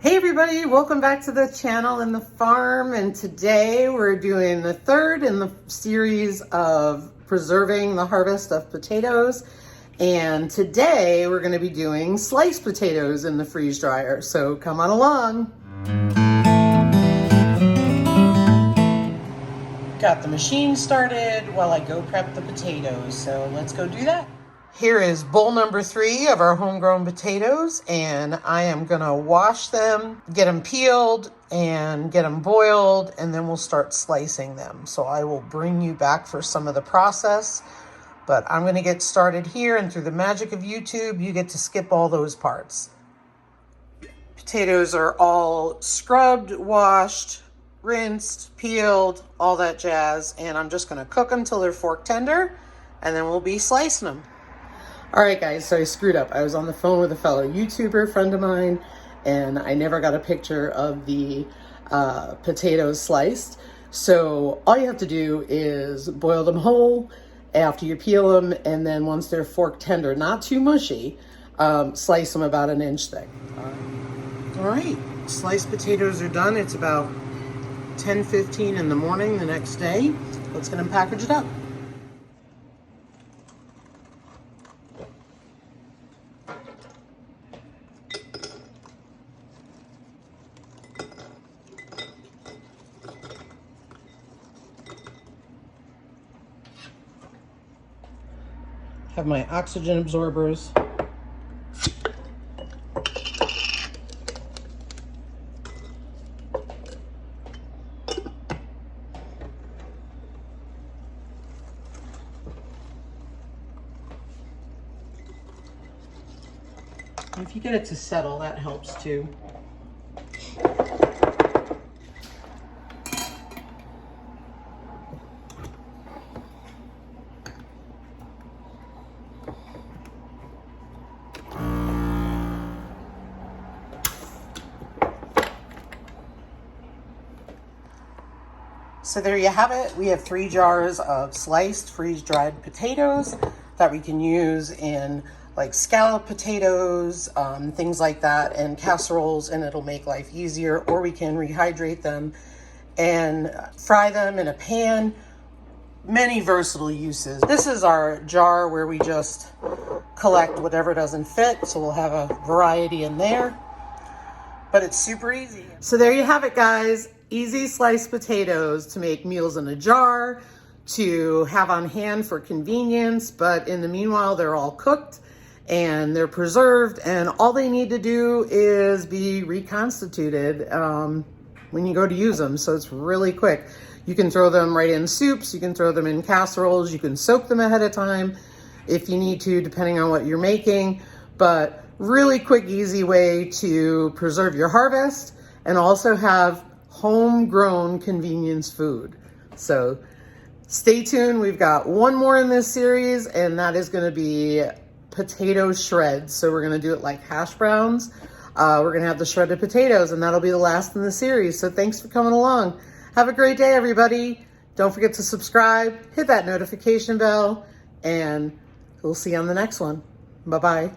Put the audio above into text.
Hey everybody, welcome back to the channel and the farm, and today we're doing the third in the series of preserving the harvest of potatoes, and today we're going to be doing sliced potatoes in the freeze dryer, so come on along. Got the machine started while I go prep the potatoes, so let's go do that. Here is bowl number 3 of our homegrown potatoes, and I am gonna wash them, get them peeled, and get them boiled, and then we'll start slicing them. So I will bring you back for some of the process, but I'm gonna get started here, and through the magic of YouTube, you get to skip all those parts. Potatoes are all scrubbed, washed, rinsed, peeled, all that jazz, and I'm just gonna cook them till they're fork tender, and then we'll be slicing them. All right, guys, so I screwed up. I was on the phone with a fellow YouTuber friend of mine, and I never got a picture of the potatoes sliced. So all you have to do is boil them whole after you peel them, and then once they're fork tender, not too mushy, slice them about an inch thick. All right, sliced potatoes are done. It's about 10:15 in the morning the next day. Let's get them packaged up. Have my oxygen absorbers. If you get it to settle, that helps too. So there you have it. We have 3 jars of sliced freeze-dried potatoes that we can use in like scallop potatoes, things like that, and casseroles, and it'll make life easier. Or we can rehydrate them and fry them in a pan. Many versatile uses. This is our jar where we just collect whatever doesn't fit, so we'll have a variety in there. But it's super easy. So there you have it, guys. Easy sliced potatoes to make meals in a jar, to have on hand for convenience, but in the meanwhile, they're all cooked and they're preserved, and all they need to do is be reconstituted when you go to use them. So it's really quick. You can throw them right in soups, you can throw them in casseroles, you can soak them ahead of time if you need to, depending on what you're making, but really quick, easy way to preserve your harvest and also have homegrown convenience food. So stay tuned. We've got one more in this series, and that is going to be potato shreds. So we're going to do it like hash browns. We're going to have the shredded potatoes, and that'll be the last in the series. So thanks for coming along. Have a great day, everybody. Don't forget to subscribe, hit that notification bell, and we'll see you on the next one. Bye-bye.